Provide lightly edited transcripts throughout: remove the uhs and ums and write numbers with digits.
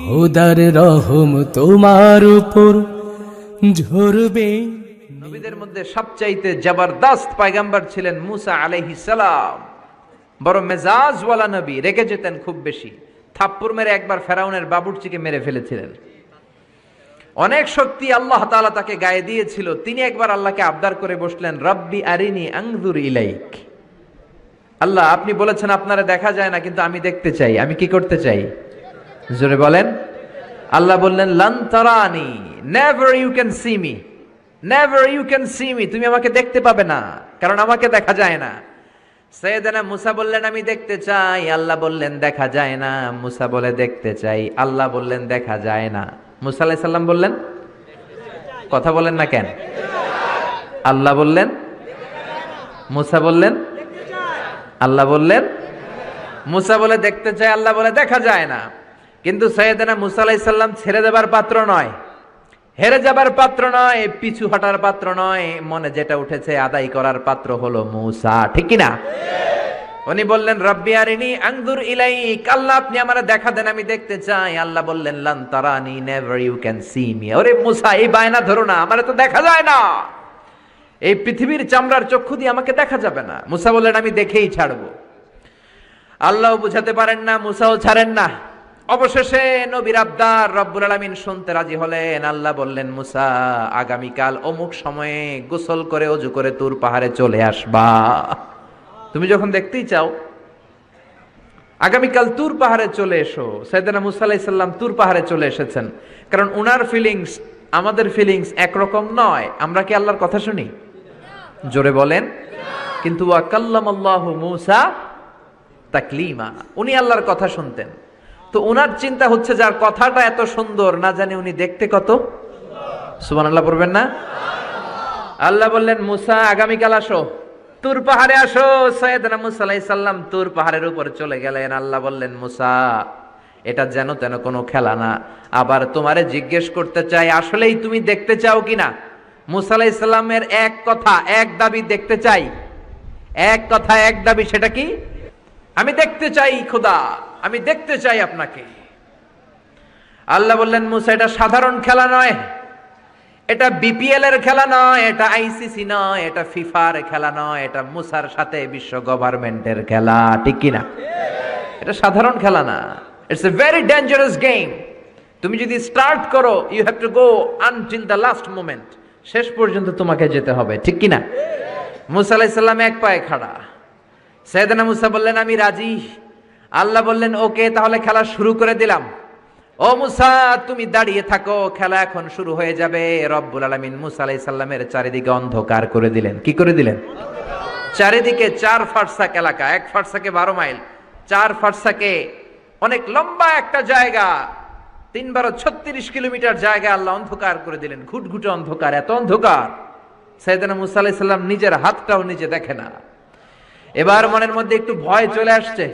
খোদার রহম তোমার উপর ঝরবে। নবীদের মধ্যে সবচাইতে জবরদস্ত পয়গম্বর ছিলেন মুসা আলাইহিস সালাম। বড় মেজাজওয়ালা নবী, রেগে যেতেন খুব বেশি। থাপ্পড় মেরে একবার ফেরাউনের বাবুর্চিকে মেরে ফেলেছিলেন। অনেক শক্তি আল্লাহ তাআলা তাকে গায়ে দিয়েছিল। তিনি একবার আল্লাহকে আবদার করে বসলেন, রব্বি আরিনি আনজুর ইলাইক। আল্লাহ, আপনি বলেছেন আপনারা দেখা যায় না, কিন্তু আমি দেখতে চাই। আমি কি করতে চাই? জোরে বলেন। আল্লাহ বললেন, লান তারানি, never you can see me, never you can see me. তুমি আমাকে দেখতে পাবে না, কারণ আমাকে দেখা যায় না। সাইয়েদনা মুসা বললেন, আমি দেখতে চাই। আল্লাহ বললেন, দেখা যায় না। মুসা বলে, দেখতে চাই। আল্লাহ বললেন, দেখা যায় না। মুসা আলাইহিস সালাম বললেন, কথা বলেন না কেন? আল্লাহ বললেন, মুসা বললেন, আল্লাহ বললেন। মুসা বলে দেখতে চাই, আল্লাহ বলে দেখা যায় না। কিন্তু সাইয়েদনা মুসা আলাইহিস সালাম ছেড়ে দেবার পাত্র নয়, হেরে যাবার পাত্র নয়, পিছু হটার পাত্র নয়। মনে যেটা উঠেছে আদায় করার পাত্র হলো মুসা, ঠিক কি না? উনি বললেন, রব্বি আরিনি আনজুর ইলাইক। আল্লাহ, আপনি আমারে দেখা দেন, আমি দেখতে চাই। আল্লাহ বললেন, লান তারানি, never you can see me. ওরে মুসা, এই বায়না ধরো না, আমারে তো দেখা যায় না। এই পৃথিবীর চামড়ার চক্ষু দিয়ে আমাকে দেখা যাবে না। মুসা বললেন, আমি দেখেই ছাড়বো। আল্লাহ বুঝাতে পারেন না, মুসাও ছাড়েন না। অবশেষে নবীর আবদার রব্বুল আলামিন শুনতে রাজি হলেন। আল্লাহ বললেন, মুসা, আগামীকাল অমুক সময়ে গোসল করে ওযু করে তুর পাহাড়ে চলে আসবা। তুমি যখন দেখতেই চাও, আগামীকাল তুর পাহাড়ে চলে এসো। সাইয়েদনা মুসা আলাইহিস সালাম তুর পাহাড়ে চলে এসেছেন। কারণ উনার ফিলিংস আমাদের ফিলিংস একরকম নয়। আমরা কি আল্লাহর কথা শুনি? জোরে বলেন। কিন্তু ওয়া কাল্লামাল্লাহু মুসা তাকলিমা, উনি আল্লাহর কথা শুনতেন। তো উনার চিন্তা হচ্ছে, যার কথাটা এত সুন্দর, না জানি উনি দেখতে কত সুবহানাল্লাহ পড়বেন না? আল্লাহ বললেন, মুসা, আগামীকাল আসো, তুর পাহাড়ে আসো। সাইয়েদনা মুসা আলাইহিস সালাম তুর পাহাড়ের উপর চলে গেলেন। আল্লাহ বললেন, মুসা, এটা যেন তেন কোনো খেলা না। আবার তোমারে জিজ্ঞেস করতে চাই, আসলেই তুমি দেখতে চাও কিনা? মুসা আলাইহিস সালামের এক কথা এক দাবি, দেখতে চাই। এক কথা এক দাবি, সেটা কি? আমি দেখতে চাই খোদা, আমি দেখতে চাই আপনাকে। আল্লাহ বললেন, মুসা, এটা সাধারণ খেলা নয়, এটা বিপিএল এর খেলা নয়, এটা আইসিসি নয়, এটা ফিফার খেলা নয়, এটা মুসার সাথে বিশ্ব গভর্নমেন্টের খেলা, ঠিক কিনা? এটা সাধারণ খেলা না। It's a very dangerous game. তুমি যদি স্টার্ট করো, you have to go until the last moment. শেষ পর্যন্ত তোমাকে যেতে হবে, ঠিক কিনা? মুসা আলাইহিস সালাম এক পায়ে খাড়া। সাইয়েদনা মুসা বললেন, আমি রাজি। আল্লাহ বললেন, ওকে, তাহলে খেলা শুরু করে দিলাম। ও মুসা, তুমি দাঁড়িয়ে থাকো, খেলা এখন শুরু হয়ে যাবে। রব্বুল আলামিন মুসা আলাইহিস সালামের চারিদিকে অন্ধকার করে দিলেন। কি করে দিলেন? চারিদিকে 4 ফারসাক এলাকা, 1 ফারসাকে 12 মাইল, 4 ফারসাকে অনেক লম্বা একটা জায়গা, 3 × 36 কিলোমিটার জায়গা আল্লাহ অন্ধকার করে দিলেন। ঘুটঘুটে অন্ধকার, এত অন্ধকার সাইয়েদনা মুসা আলাইহিস সালাম নিজের হাতটাও নিজে দেখে না। এবার মনের মধ্যে একটু ভয় চলে আসছে।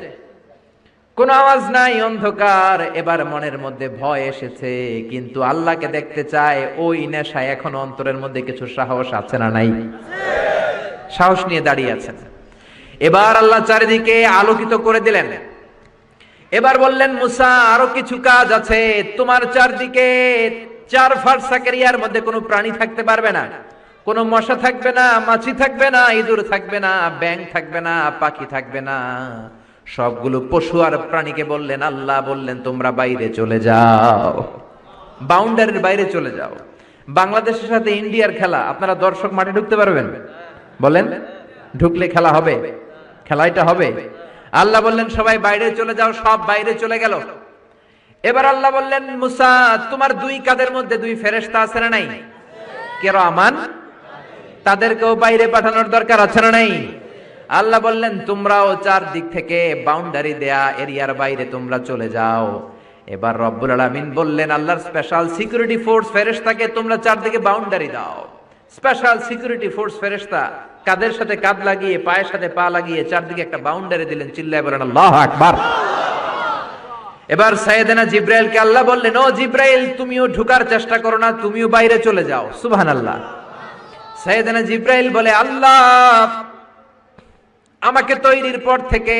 কোনো আওয়াজ নাই, অন্ধকার। এবার মনের মধ্যে ভয় এসেছে, কিন্তু আল্লাহকে দেখতে চায়। ওই নেশায় এখন অন্তরের মধ্যে কিছু সাহস আছে না নাই? সাহস নিয়ে দাঁড়িয়ে আছেন। এবার আল্লাহ চারিদিকে আলোকিত করে দিলেন। এবার বললেন, মুসা, আরো কিছু কাজ আছে। তোমার চারদিকে 4 ফারসাক এরিয়ার মধ্যে কোনো প্রাণী থাকতে পারবে না। কোনো মশা থাকবে না, মাছি থাকবে না, ইঁদুর থাকবে না, ব্যাঙ থাকবে না, পাখি থাকবে না। সবগুলো পশু আর প্রাণীকে বললেন, আল্লাহ বললেন, তোমরা বাইরে চলে যাও, বাউন্ডারির বাইরে চলে যাও। বাংলাদেশের সাথে ইন্ডিয়ার খেলা, আপনারা দর্শক মাঠে ঢুকতে পারবেন? বলেন, ঢুকলে খেলা হবে? খেলাটা হবে। আল্লাহ বললেন, সবাই বাইরে চলে যাও। সব বাইরে চলে গেল। এবার আল্লাহ বললেন, মুসা, তোমার 2 কাঁধের মধ্যে 2 ফেরেশতা আছে না নাই? কিরামান, তাদেরকেও বাইরে পাঠানোর দরকার আছে না নাই? আল্লাহ বললেন, তোমরাও 4 দিক থেকে বাউন্ডারি দেয়া এরিয়ার বাইরে তোমরা চলে যাও। এবার রব্বুল আলামিন বললেন, আল্লাহর স্পেশাল সিকিউরিটি ফোর্স ফেরেশতাকে তোমরা 4 দিকে বাউন্ডারি দাও। স্পেশাল সিকিউরিটি ফোর্স ফেরেশতা কাদের সাথে কাঁধ লাগিয়ে, পায়ের সাথে পা লাগিয়ে 4 দিকে একটা বাউন্ডারি দিলেন। চিল্লায় বলেন আল্লাহু আকবার। এবার সাইয়েদনা জিব্রাইলকে আল্লাহ বললেন, ও জিব্রাইল, তুমিও ঢোকার চেষ্টা করো না, তুমিও বাইরে চলে যাও। সুবহানাল্লাহ। সাইয়েদনা জিব্রাইল বলে, আল্লাহ, আমাকে তৈরির পর থেকে,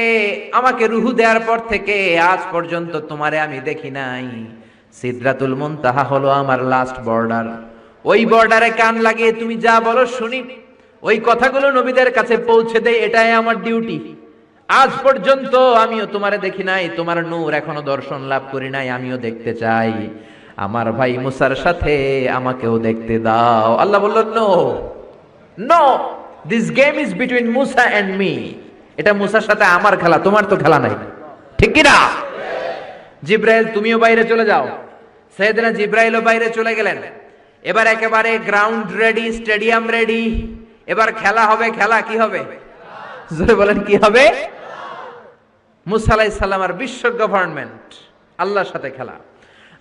আমাকে রুহু দেওয়ার পর থেকে আজ পর্যন্ত তোমারে আমি দেখি নাই। সিদরাতুল মুনতাহা হলো আমার লাস্ট বর্ডার। ওই বর্ডারে কান লাগিয়ে তুমি যা বলো শুনি, ওই কথাগুলো নবীদের কাছে পৌঁছে দেয়, এটাই আমার ডিউটি। আজ পর্যন্ত আমিও তোমারে দেখি নাই, তোমার নূর এখনো দর্শন লাভ করি নাই, আমিও দেখতে চাই। আমার ভাই মুসার সাথে আমাকেও দেখতে দাও। আল্লাহ বলল, no no, this game is between Musa and me. এটা মুসার সাথে আমার খেলা, তোমার তো খেলা নাই, ঠিক কি না? জিব্রাইল তুমিও বাইরে চলে যাও। সাইয়েদনা জিব্রাইলও বাইরে চলে গেলেন। এবার একেবারে গ্রাউন্ড রেডি, স্টেডিয়াম রেডি। এবার খেলা হবে। খেলা কি হবে? জোরে বলেন, কি হবে? মুসা আলাইহিস সালাম আর বিশ্ব গভর্নমেন্ট, আল্লাহর সাথে খেলা।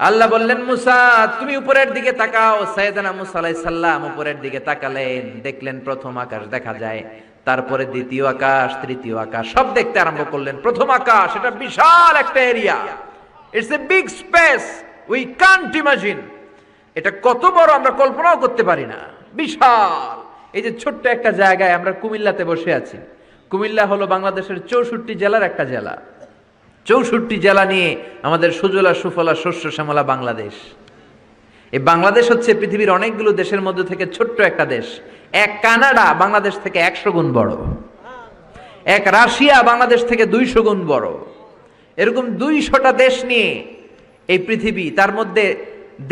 আল্লাহ বললেন, মুসা তুমি উপরের দিকে তাকাও। সাইয়েদনা মুসা আলাইহিস সালাম উপরের দিকে তাকালেন, দেখলেন প্রথম আকাশ দেখা যায়, তারপরে দ্বিতীয় আকাশ, তৃতীয় আকাশ, সব দেখতে আরম্ভ করলেন। প্রথম আকাশ, এটা বিশাল একটা area, it's a big space, we can't imagine. এটা কত বড় আমরা কল্পনাও করতে পারি না, বিশাল। এই যে ছোট্ট একটা জায়গায় আমরা কুমিল্লাতে বসে আছি। কুমিল্লা হলো বাংলাদেশের 64 জেলার একটা জেলা। 64 জেলা নিয়ে আমাদের সুজলা সুফলা শস্য শ্যামলা বাংলাদেশ। এই বাংলাদেশ হচ্ছে পৃথিবীর অনেকগুলো দেশের মধ্যে থেকে ছোট্ট একটা দেশ। এক কানাডা বাংলাদেশ থেকে 100 গুণ বড়, এক রাশিয়া বাংলাদেশ থেকে 200 গুণ বড়। এরকম 200টা দেশ নিয়ে এই পৃথিবী, তার মধ্যে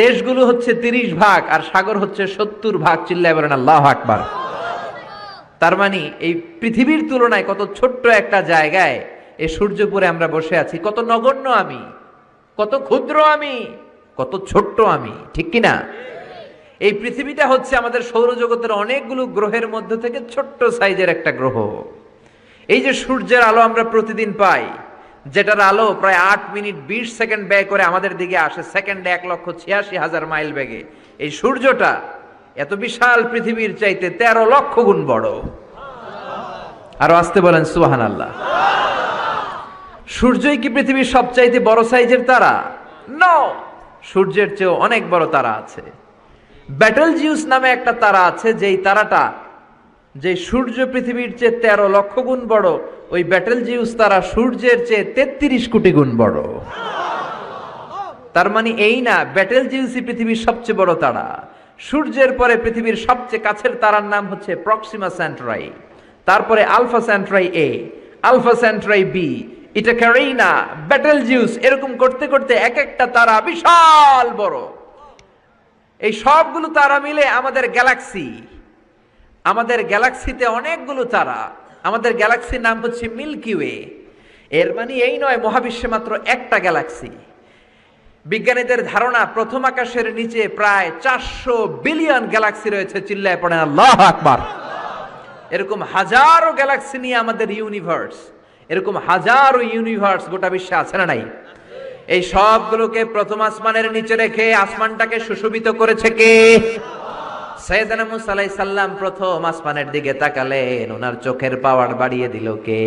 দেশগুলো হচ্ছে 30 ভাগ আর সাগর হচ্ছে 70 ভাগ। চিল্লায় বলেন আল্লাহু আকবার। তার মানে এই পৃথিবীর তুলনায় কত ছোট্ট একটা জায়গায় এই সূর্যপুরে আমরা বসে আছি। কত নগণ্য আমি, কত ক্ষুদ্র আমি, কত ছোট্ট আমি, ঠিক কি না? এই পৃথিবীটা হচ্ছে আমাদের সৌরজগতের অনেকগুলো গ্রহের মধ্যে থেকে ছোট্ট সাইজের একটা গ্রহ। এই যে সূর্যের আলো আমরা প্রতিদিন পাই, যেটার আলো প্রায় 8 মিনিট 20 সেকেন্ড ব্যয় করে আমাদের দিকে আসে, সেকেন্ডে 1,86,000 মাইল বেগে। এই সূর্যটা এত বিশাল পৃথিবীর চাইতে 13 লক্ষ গুণ বড়। আরো আসতে বলেন সুবহানাল্লাহ। সূর্যই কি পৃথিবীর সবচাইতে বড় সাইজের তারা? নো, সূর্যের চেয়েও অনেক বড় তারা আছে। ব্যাটেলজিউস নামে একটা তারা আছে, যেই তারাটা, যে সূর্য পৃথিবীর চেয়ে 13 লক্ষ গুণ বড়, ওই ব্যাটেলজিউস তারা সূর্যের চেয়ে 33 কোটি গুণ বড়। তার মানে এই না ব্যাটেলজিউসই পৃথিবীর সবচেয়ে বড় তারা। সূর্যের পরে পৃথিবীর সবচেয়ে কাছের তারার নাম হচ্ছে প্রক্সিমা সেন্টরাই, তারপরে আলফা সেন্টরাই এ, আলফা সেন্টরাই বি, এটা ক্যারিনা, ব্যাটেলজিউস, এরকম করতে করতে এক একটা তারা বিশাল বড়। এই সবগুলো তারা মিলে আমাদের গ্যালাক্সি। আমাদের গ্যালাক্সিতে অনেকগুলো তারা। আমাদের গ্যালাক্সির নাম হচ্ছে মিল্কি ওয়ে। এর মানে এই নয় মহাবিশ্বে মাত্র একটা গ্যালাক্সি। বিজ্ঞানীদের ধারণা প্রথম আকাশের নিচে প্রায় 400 বিলিয়ন গ্যালাক্সি রয়েছে। চিল্লায় পড়েন আল্লাহু আকবার। এরকম হাজারো গ্যালাক্সি নিয়ে আমাদের ইউনিভার্স, এরকম হাজারো ইউনিভার্স গোটা বিশ্বে আছে না নাই? এই সবগুলোকে প্রথম আসমানের নিচে রেখে আসমানটাকে সুশোভিত করেছে কে? সাইয়েদনা মুসা আলাইহিস সালাম প্রথম আসমানের দিকে তাকালেন, ওনার চোখের পাওয়ার বাড়িয়ে দিল কে?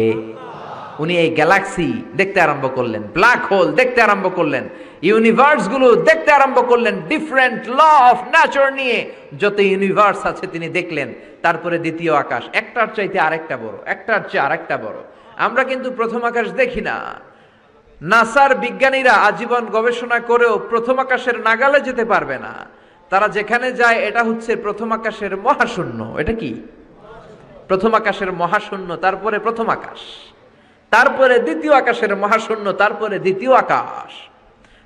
উনি এই গ্যালাক্সি দেখতে আরম্ভ করলেন, ব্ল্যাক হোল দেখতে আরম্ভ করলেন, ইউনিভার্স গুলো দেখতে আরম্ভ করলেন, ডিফারেন্ট ল অফ নেচার নিয়ে যত ইউনিভার্স আছে তিনি দেখলেন। তারপরে দ্বিতীয় আকাশ, একটার চাইতে আরেকটা বড়, একটার চেয়ে আরেকটা বড়। আমরা কিন্তু প্রথম আকাশ দেখি না। নাসার বিজ্ঞানীরা আজীবন গবেষণা করেও প্রথম আকাশের নাগালে যেতে পারবে না। তারা যেখানে যায় এটা হচ্ছে প্রথম আকাশের মহাশূন্য। এটা কি? প্রথম আকাশের মহাশূন্য, তারপরে প্রথম আকাশ, তারপরে দ্বিতীয় আকাশের মহাশূন্য, তারপরে দ্বিতীয় আকাশ,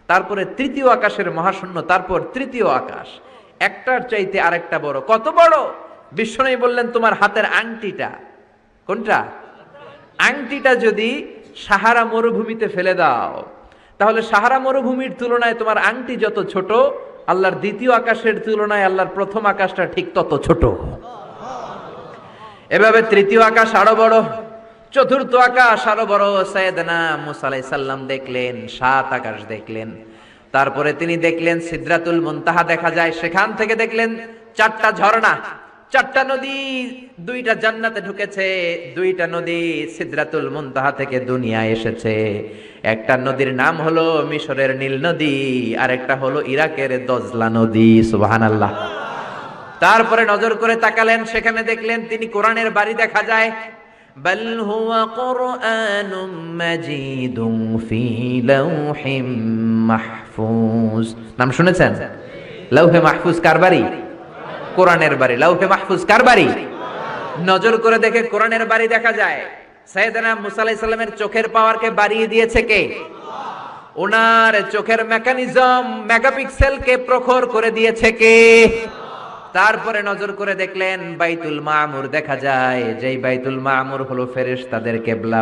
তারপরে তৃতীয় আকাশের মহাশূন্য, তারপর তৃতীয় আকাশ। একটার চাইতে আরেকটা বড়। কত বড়? বিশ্বনবী বললেন তোমার হাতের আংটিটা, কোনটা? আংটিটা যদি সাহারা মরুভূমিতে ফেলে দাও, তাহলে সাহারা মরুভূমির তুলনায় তোমার আংটি যত ছোট, আল্লাহর দ্বিতীয় আকাশের তুলনায় আল্লাহর প্রথম আকাশটা ঠিক তত ছোট। এভাবে তৃতীয় আকাশ আরো বড়, চতুর্থ আকাশ আরো বড়। সাইয়েদনা মুসা আলাইহিস সালাম দেখলেন 7 আকাশ দেখলেন। তারপরে তিনি দেখলেন সিদরাতুল মুনতাহা দেখা যায়, সেখান থেকে দেখলেন 4টা ঝর্ণা, 4টা নদী, 2টা জান্নাতে ঢুকেছে, 2টা নদী সিদরাতুল মুনতাহা থেকে দুনিয়ায় এসেছে। একটা নদীর নাম হলো মিশরের নীল নদী, আর একটা হলো ইরাকের দজলা নদী। সুবহানাল্লাহ। তারপরে নজর করে তাকালেন, সেখানে দেখলেন তিনি কোরআনের বাড়ি দেখা যায়। বাল হুয়া কুরআনুম মাজিদুন ফি লাওহিম মাহফুজ। নাম শুনেছেন? লাউহে মাহফুজ কার বাড়ি? কোরআনের বাড়ি। লাউহে মাহফুজ কার বাড়ি? নজর করে দেখে কোরআনের বাড়ি দেখা যায়। সাইয়েদনা মুসা আলাইহিস সালামের চোখের পাওয়ারকে বাড়িয়ে দিয়েছে কে? ওনার চোখের মেকানিজম মেগাপিক্সেলকে প্রখর করে দিয়েছে কে? তারপরে নজর করে দেখলেন বাইতুল মামুর দেখা যায়, যেই বাইতুল মামুর হলো ফেরেশতাদের কিবলা।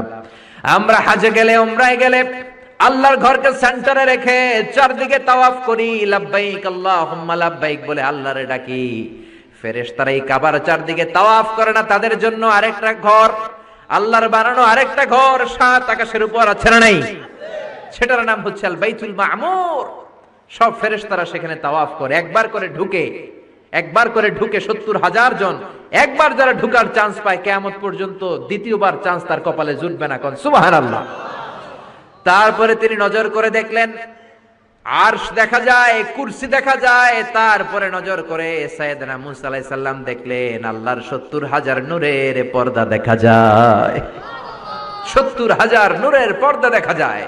আমরা হজে গেলে, উমরায় গেলে আল্লাহর ঘরকে সেন্টারে রেখে চারদিকে তাওয়াফ করি, লাব্বাইক আল্লাহুম্মা লাব্বাইক বলে আল্লাহরে ডাকি। ফেরেশতারা এই কাবার চারদিকে তাওয়াফ করে না, তাদের জন্য আরেকটা ঘর, আল্লাহর বানানো আরেকটা ঘর 7 আকাশের উপর আছে না নাই? সেটার নাম হচ্ছে আল বাইতুল মামুর। সব ফেরেশতারা সেখানে তাওয়াফ করে, একবার করে ঢুকে 70,000 জন। একবার যারা ঢুকার চান্স পায় কিয়ামত পর্যন্ত দ্বিতীয়বার চান্স তার কপালে জুটবে না। কোন সুবহানাল্লাহ। তারপরে তিনি নজর করে দেখলেন আরশ দেখা যায়, কুরসি দেখা যায়। তারপরে নজর করে সাইয়েদনা মুসা আলাইহিস সালাম দেখলেন আল্লাহর 70,000 নূরের পর্দা দেখা যায়। 70,000 নূরের পর্দা দেখা যায়।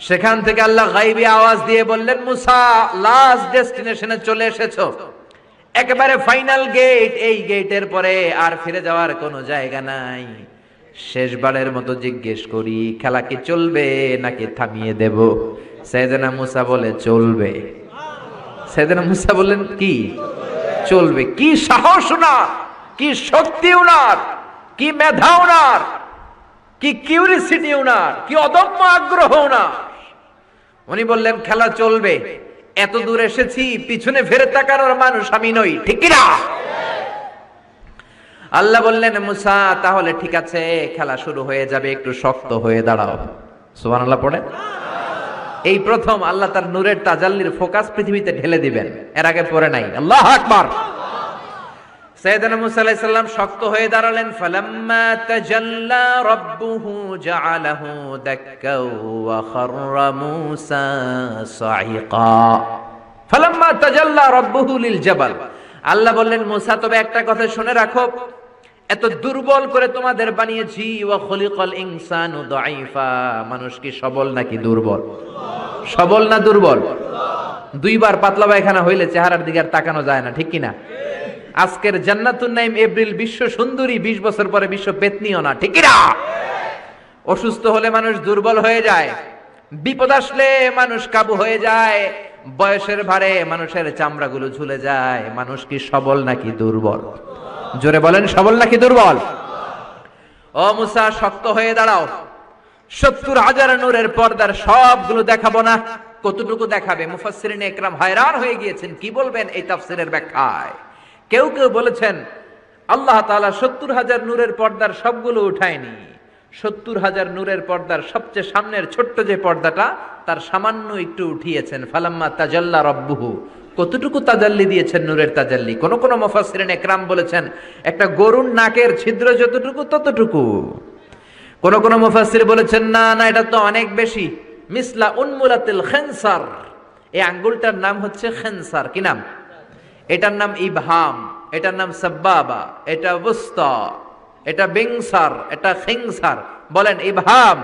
সেখান থেকে আল্লাহ গায়বী আওয়াজ দিয়ে বললেন, মুসা লাস্ট ডেস্টিনেশনে চলে এসেছো, একেবারে ফাইনাল গেট। এই গেটের পরে আর ফিরে যাওয়ার কোনো জায়গা নাই। শেষবারের মতো জিজ্ঞেস করি, খেলা কি চলবে নাকি থামিয়ে দেব? সাইয়েদনা মুসা বলে চলবে। সাইয়েদনা মুসা বললেন কি চলবে? কি সাহস উনার, কি শক্তি উনার, কি মেধা উনার, কি কিউরিসিটি উনার, কি অদম্য আগ্রহ উনার। উনি বললেন খেলা চলবে। এত দূর এসেছি, পিছনে ফিরে তাকানোর মানুষ আমি নই, ঠিক কি না? আল্লাহ বললেন, মুসা তাহলে ঠিক আছে, খেলা শুরু হয়ে যাবে, একটু শক্ত হয়ে দাঁড়াও। সুবহানাল্লাহ পড়ে। এই প্রথম আল্লাহ তার নূরের তাজাল্লির ফোকাস পৃথিবীতে ঢেলে দিবেন, এর আগে পড়ে নাই। আল্লাহু আকবার। সাইয়েদনা মুসা আলাইহিস সালাম শক্ত হয়ে দাঁড়ালেন। ফালাম্মা তাজাল্লা রাব্বুহু জাআলাহু দাক্কাও ওয়া খাররা মুসা সাইকা। ফালাম্মা তাজাল্লা রাব্বুহু লিল জাবাল। আল্লাহ বললেন, মুসা তবে একটা কথা শুনে রাখো, এত দুর্বল করে তোমাদের বানিয়েছি। ওয়া খুলিকাল ইনসানু দাঈফা। মানুষ কি সবল নাকি দুর্বল? সবল না দুর্বল? দুইবার পাতলা পায়খানা হইলে চেহারার দিকে আর তাকানো যায় না, ঠিক কি না? আজকের জান্নাতুন নাইম এপ্রিল বিশ্ব সুন্দরী, 20 বছর পরে বিশ্ব পেতনিও না, ঠিক কি না? অসুস্থ হলে মানুষ দুর্বল হয়ে যায়, বিপদ আসলে মানুষ কাবু হয়ে যায়, বয়সের ভারে মানুষের চামড়াগুলো ঝুলে যায়। মানুষ কি সবল নাকি দুর্বল? জোরে বলেন, সবল নাকি দুর্বল? ও মুসা শক্ত হয়ে দাঁড়াও। 70,000 নূরের পর্দার সবগুলো দেখাবো না। কতটুকু দেখাবে? মুফাসসিরিনে ইকরাম hayran হয়ে গিয়েছেন, কি বলবেন এই তাফসীরের ব্যাখ্যায়। কেউ কেউ বলেছেন আল্লাহ তাআলা 70,000 নূরের পর্দার সবগুলো উঠায়নি। 70,000 নূরের পর্দার সবচেয়ে সামনের ছোট্ট যে পর্দাটা, তার সামান্য একটু উঠিয়েছেন। ফালাম্মা তাজাল্লা রাব্বুহু। কতটুকু তাজাল্লি দিয়েছেন নূরের তাজাল্লি? কোন কোন মুফাসসিরিনে ইকরাম বলেছেন একটা গরুর নাকের ছিদ্র যতটুকু ততটুকু। কোন কোন মুফাসসির বলেছেন না না, এটা তো অনেক বেশি। মিসলা উনমুলাতিল খিনসার। এই আঙ্গুলটার নাম হচ্ছে খিনসার। কি নাম? এটার নাম ইবহাম, এটার নাম সাব্বাবা, এটা ওয়ুস্তা, এটা বিংসার, এটা খিনসার। বলেন ইবহাম।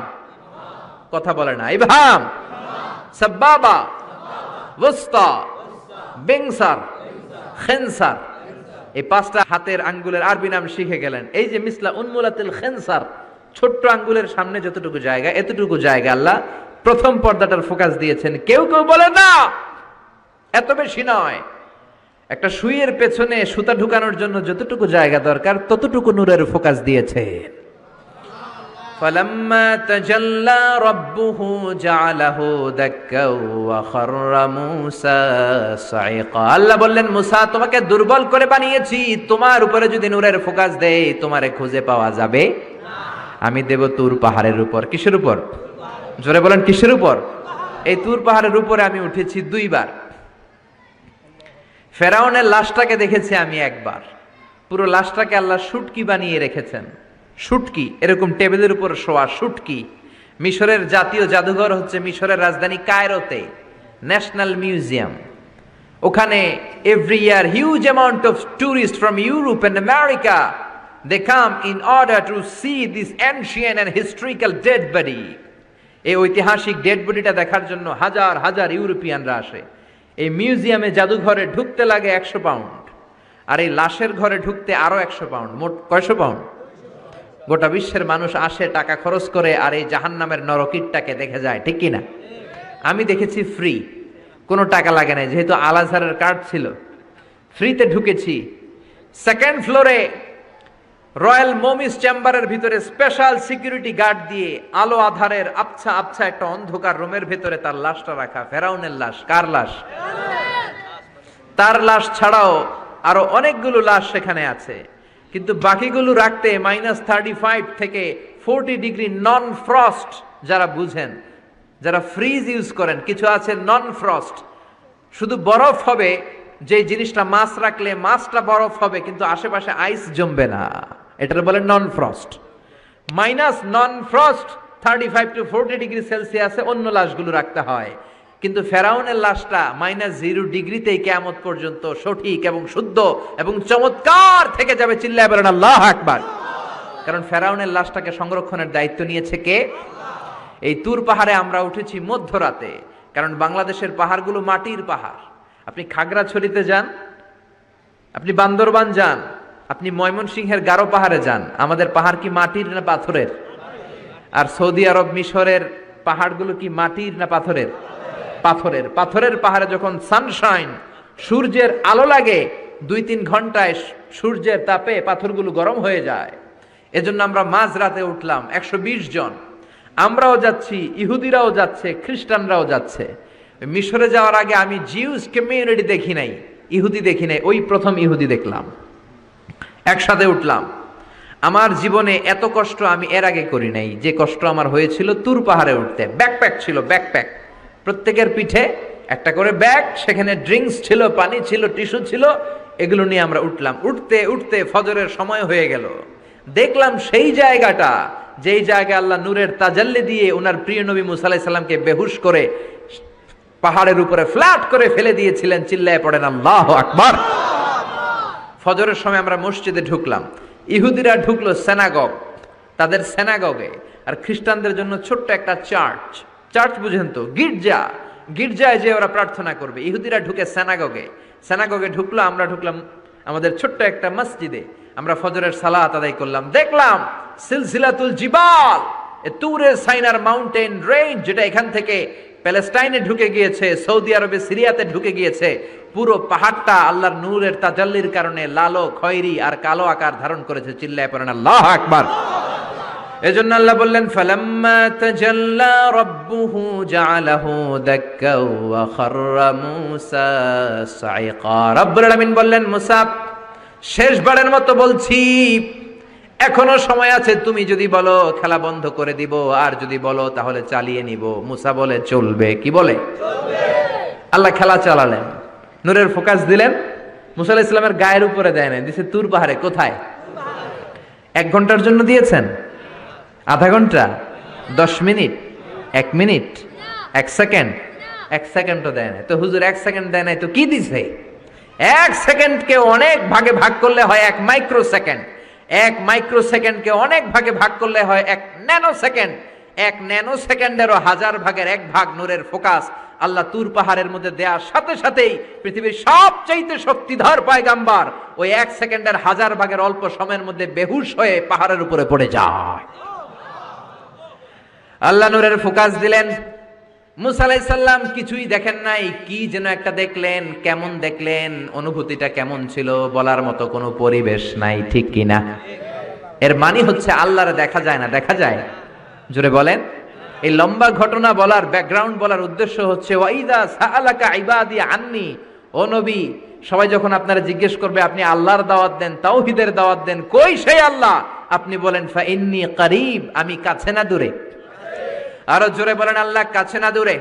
কথা বলে না। ইবহাম, সাব্বাবা, ওয়ুস্তা, বিংসার, খিনসার। এই 5টা হাতের আঙ্গুলের আরবি নাম শিখে গেলেন। এই যে মিসলা উনমুলাতিল খিনসার, ছোট্ট আঙ্গুলের সামনে যতটুকু জায়গা, এতটুকু জায়গা আল্লাহ প্রথম পর্দাটার ফোকাস দিয়েছেন। কেউ কেউ বলে না এত বেশি নয়, একটা সুইয়ের পেছনে সুতা ঢুকানোর জন্য যতটুকু জায়গা দরকার ততটুকু নূরের ফোকাস দিয়েছে। ফালাম্মা তাজাল্লা রাব্বুহু জাআলাহু দাক্কাও ওয়া খাররা মূসা সাইকা। আল্লাহ বললেন, মুসা তোমাকে দুর্বল করে বানিয়েছি, তোমার উপরে যদি নূরের ফোকাস দেই তোমারে খুঁজে পাওয়া যাবে না। আমি দেব তুর পাহাড়ের উপর। কিসের উপর? জোরে বলেন, কিসের উপর? এই তুর পাহাড়ের উপরে আমি উঠেছি 2 বার। ফেরাউনের লাশটাকে দেখেছি আমি একবার। পুরো লাশটাকে আল্লাহ শুটকি বানিয়ে রেখেছেন। শুটকি, এরকম টেবিলের উপর শোয়া শুটকি। মিশরের জাতীয় জাদুঘর হচ্ছে মিশরের রাজধানী কায়রোতে, ন্যাশনাল মিউজিয়াম। ওখানে every year huge amount of tourist from Europe and America They come in order to see this ancient and historical dead body. এই ঐতিহাসিক ডেড বডিটা দেখার জন্য হাজার হাজার ইউরোপিয়ানরা আসে। এই মিউজিয়ামে জাদুঘরে ঢুকতে লাগে 100 পাউন্ড, আর এই লাশের ঘরে ঢুকতে আরো 100 পাউন্ড, মোট কয়শো পাউন্ড? গোটা বিশ্বের মানুষ আসে, টাকা খরচ করে, আর এই জাহান্নামের নরকিটটাকে দেখে যায়, ঠিক কিনা? আমি দেখেছি ফ্রি, কোনো টাকা লাগে না, যেহেতু আল আজহারের কার্ড ছিল, ফ্রিতে ঢুকেছি। সেকেন্ড ফ্লোরে রয়্যাল মমিস চেম্বারের ভিতরে স্পেশাল সিকিউরিটি গার্ড দিয়ে আলো আধারের আবছা আবছা একটা অন্ধকার রুমের ভিতরে তার লাশটা রাখা। ফেরাউনের লাশ। কার লাশ? তার লাশ ছাড়াও আরো অনেকগুলো লাশ সেখানে আছে, কিন্তু বাকিগুলো রাখতে -35 থেকে 40 ডিগ্রি নন ফ্রস্ট, যারা বুঝেন, যারা ফ্রিজ ইউজ করেন, কিছু আছে নন ফ্রস্ট, শুধু বরফ হবে, যে জিনিসটা মাছ রাখলে মাছটা বরফ হবে কিন্তু আশেপাশে আইস জমবে না, এটার বলে non frost. Non frost 35 to 40 degree সেলসিয়াসে অন্য লাশগুলো রাখতে হয়, কিন্তু ফেরাউনের লাশটা -0 ডিগ্রিতেই কিয়ামত পর্যন্ত সঠিক এবং শুদ্ধ এবং চমৎকার থেকে যাবে। চিল্লায় বলেন আল্লাহু আকবার। কারণ ফেরাউনের লাশটাকে সংরক্ষণের দায়িত্ব নিয়েছে কে? এই তুর পাহাড়ে আমরা উঠেছি মধ্যরাতে, কারণ বাংলাদেশের পাহাড়গুলো মাটির পাহাড়। আপনি খাগড়াছড়িতে যান, আপনি বান্দরবান যান, আপনি ময়মনসিংহের গারো পাহাড়ে যান, আমাদের পাহাড় কি মাটির না পাথরের? আর সৌদি আরব মিশরের পাহাড়গুলো কি মাটির না পাথরের? পাথরের। পাথরের পাহাড়ে যখন সানশাইন, সূর্যের আলো লাগে, 2-3 ঘন্টায় সূর্যের তাপে পাথরগুলো গরম হয়ে যায়। এজন্য আমরা মাঝরাতে উঠলাম, 120 জন। আমরাও যাচ্ছি, ইহুদিরাও যাচ্ছে, খ্রিস্টানরাও যাচ্ছে। মিশরে যাওয়ার আগে আমি জিউস কমিউনিটি দেখি নাই, ইহুদি দেখি নাই, ওই প্রথম ইহুদি দেখলাম। একসাথে উঠলাম। আমার জীবনে এত কষ্ট আমি এর আগে করি নাই, যে কষ্ট আমার হয়েছিল তুর পাহাড়ে উঠতে। ব্যাকপ্যাক ছিল, ব্যাকপ্যাক, প্রত্যেকের পিঠে একটা করে ব্যাগ, সেখানে ড্রিঙ্কস ছিল, পানি ছিল, টিস্যু ছিল, এগুলো নিয়ে আমরা উঠলাম। উঠতে উঠতে ফজরের সময় হয়ে গেল। দেখলাম সেই জায়গাটা, যেই জায়গায় আল্লাহ নূরের তাজাল্লি দিয়ে ওনার প্রিয় নবী মুসা আলাইহিস সালামকে বেহুশ করে পাহাড়ের উপরে ফ্ল্যাট করে ফেলে দিয়েছিলেন। চিল্লায় পড়েন আল্লাহু আকবার। ফজরের সময় আমরা মসজিদে ঢুকলাম। ইহুদিরা ঢুকলো সেনাগগ, তাদের সেনাগগে, আর খ্রিস্টানদের জন্য ছোট্ট একটা চার্চ। চার্চ বুঝেন তো? গির্জা। গির্জায় যে ওরা প্রার্থনা করবে। ইহুদিরা ঢুকে সেনাগগে। সেনাগগে ঢুকলো, আমরা ঢুকলাম আমাদের ছোট্ট একটা মসজিদে। আমরা ফজরের সালাত আদায় করলাম। দেখলাম সিলসিলাতুল জিবাল, তুরে সাইনার মাউন্টেন রেঞ্জ, যেটা এখান থেকে প্যালেস্টাইনে ঢুকে গিয়েছে, সৌদি আরবে, সিরিয়াতে ঢুকে গিয়েছে। পুরো পাহাড়টা আল্লাহর নূরের তাজাল্লির কারণে লালো, খয়েরি আর কালো আকার ধারণ করেছে। চিল্লায় পড়েন আল্লাহু আকবার। এজন্য আল্লাহ বললেন, ফালাম্মা তাজাল্লা রাব্বুহু জাআলাহু দাক্কা ওয়া খাররা মূসা সাইকা। রব্বুল আলামিন বললেন, মুসা, শেষবারের মতো বলছি, এখনো সময় আছে, তুমি যদি বলো খেলা বন্ধ করে দিব, আর যদি বলো তাহলে চালিয়ে নিব। মুসা বলে চলবে। কি বলে? চলবে। আল্লাহ খেলা চালালেন, নূরের ফোকাস দিলেন। মুসা আলাইহিস সালামের গায়ের উপরে দেয় না, দিছে তুর পাহাড়ে। কোথায়? 1 ঘন্টার জন্য দিয়েছেন? আধা ঘন্টা? 10 মিনিট? 1 মিনিট? 1 সেকেন্ড? 1 সেকেন্ডও দেয় না। তো হুজুর 1 সেকেন্ড দেয় নাই তো কি দিছে? 1 সেকেন্ডকে অনেক ভাগে ভাগ করলে হয় 1 মাইক্রো সেকেন্ড। 1 মাইক্রো সেকেন্ডকে অনেক ভাগে ভাগ করলে হয় 1 ন্যানো সেকেন্ড। 1 ন্যানো সেকেন্ডেরও 1000 ভাগের 1 ভাগ নূরের ফোকাস আল্লাহ তুর পাহাড়ের মধ্যে দেওয়ার সাথে সাথেই পৃথিবীর সবচাইতে শক্তিধর পয়গাম্বার ওই 1 সেকেন্ডের 1000 ভাগের অল্প সময়ের মধ্যে বেহুশ হয়ে পাহাড়ের উপরে পড়ে যায়। আল্লাহ নূরের ফোকাস দিলেন। মুসা আলাইহিস সালাম কিছুই দেখেন নাই, কি যেন একটা দেখলেন। কেমন দেখলেন? অনুভূতিটা কেমন ছিল? বলার মতো কোনো পরিবেশ নাই, ঠিক কিনা? এর মানে হচ্ছে আল্লাহরে দেখা যায় না। দেখা যায়? জোরে বলেন। এই লম্বা ঘটনা বলার, ব্যাকগ্রাউন্ড বলার উদ্দেশ্য হচ্ছে, ওয়াইদা সাআলাকা ইবাদি আন্নি, ও নবী, সবাই যখন আপনারা জিজ্ঞেস করবে, আপনি আল্লাহর দাওয়াত দেন, তাওহীদের দাওয়াত দেন, কই সেই আল্লাহ? আপনি বলেন, ফা ইন্নী কারীব, আমি কাছে না দূরে। আরো জোরে বলেন, আল্লাহ কাছে না দূরে।